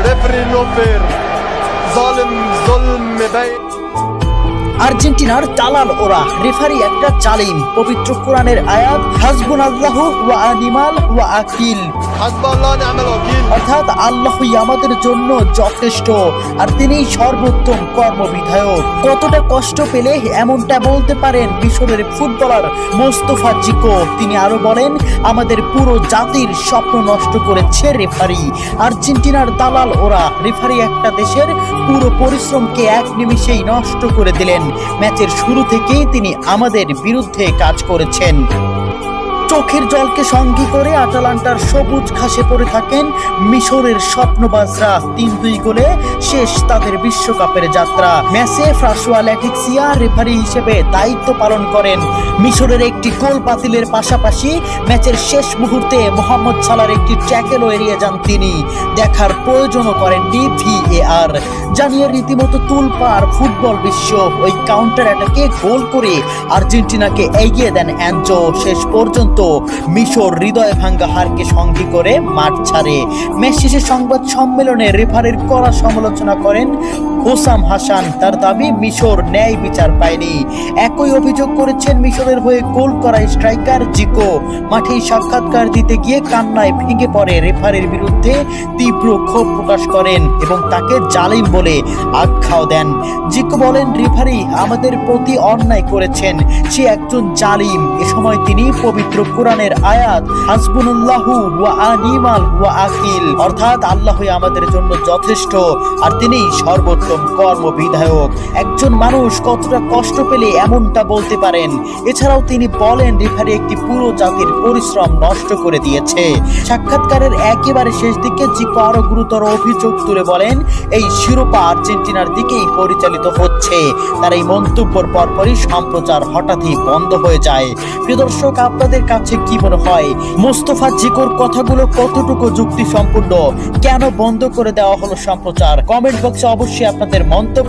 ريفري نو فير ظالم ظلم مبين আর্জেন্টিনার দালাল ওরা, রেফারি একটা জালিম। পবিত্র কোরআনের আয়াত হাসবুনাল্লাহু ওয়া নিমাল ওয়াকিল, حسب الله ونعم الوكيل। অর্থাৎ আল্লাহই আমাদের জন্য যথেষ্ট আর তিনিই সর্বোত্তম কর্মবিধায়ক। কতটা কষ্ট পেলে এমনটা বলতে পারেন মিশরের ফুটবলার মোস্তফা জিকো। তিনি আরো বলেন, আমাদের পুরো জাতির স্বপ্ন নষ্ট করেছে রেফারি। আর্জেন্টিনার দালাল ওরা, রেফারি একটা দেশের পুরো পরিশ্রমকে এক নিমিষেই নষ্ট করে দিলেন। ম্যাচের শুরু থেকেই তিনি আমাদের বিরুদ্ধে কাজ করেছেন। চোখের জলকে সঙ্গী করে আটালান্টার সবুজ ঘাসে পড়ে থাকেন মিশরের স্বপ্নবাজরা। ৩-২ গোলে শেষ তাদের বিশ্বকাপের যাত্রা। ম্যাচে ফ্রাসোয়া ল্যাটিক্সিয়া রেফারি হিসেবে দায়িত্ব পালন করেন। মিশরের একটি গোল বাতিলের পাশাপাশি ম্যাচের শেষ মুহূর্তে মোহাম্মদ সালার একটি ট্যাকেলও এড়িয়ে যান তিনি। দেখার প্রয়োজনও করেননি VAR। জানিয়ে রীতিমতো তুলপাড় ফুটবল বিশ্ব। ওই কাউন্টার অ্যাটাকে গোল করে আর্জেন্টিনাকে এগিয়ে দেন অ্যানজো। শেষ পর্যন্ত মিশর হৃদয় ভাঙ্গা হারকে সঙ্গী করে মাঠ ছাড়ে। ম্যাচ শেষে সংবাদ সম্মেলনে রেফারির কড়া সমালোচনা করেন হোসাম হাসান। তার দাবি, মিশর ন্যায় বিচার পায়নি। একই অভিযোগ করেছেন মিশরের হয়ে গোল করা স্ট্রাইকার জিকো। মাঠেই সাক্ষাৎকার দিতে গিয়ে কান্নায় ভেঙে পড়ে রেফারির বিরুদ্ধে তীব্র ক্ষোভ প্রকাশ করেন এবং তাকে জালিম বলে আখ্যাও দেন। জিকো বলেন, রেফারি আমাদের প্রতি অন্যায় করেছেন, সে একজন জালিম। এ সময় তিনি পবিত্র কোরআনের আয়াত হাসবুনাল্লাহু ওয়া নিমাল ওয়াকিল, অর্থাৎ আল্লাহই আমাদের জন্য যথেষ্ট আর তিনিই সর্বোত্তম কর্মবিধায়ক। একজন মানুষ কতটা কষ্ট পেলে এমনটা বলতে পারেন। এছাড়াও তিনি বলেন, রেফারি একটি পুরো জাতির পরিশ্রম নষ্ট করে দিয়েছে। সাক্ষাৎকারের একেবারে শেষ দিকে জিকো আরো গুরুতর অভিযোগ তুলে বলেন, এই শিরোপা আর্জেন্টিনার দিকেই পরিচালিত হচ্ছে। তার এই মন্তব্যের পরপরই সম্প্রচার হঠাৎই বন্ধ হয়ে যায়। প্রিয় দর্শক, আপনাদের কাছে কি মনে হয় মোস্তফা জিকোর কথাগুলো কতটুকু যুক্তিসম্পূর্ণ? কেন বন্ধ করে দেওয়া হলো সম্প্রচার? কমেন্ট বক্সে অবশ্যই আপনাদের মন্তব্য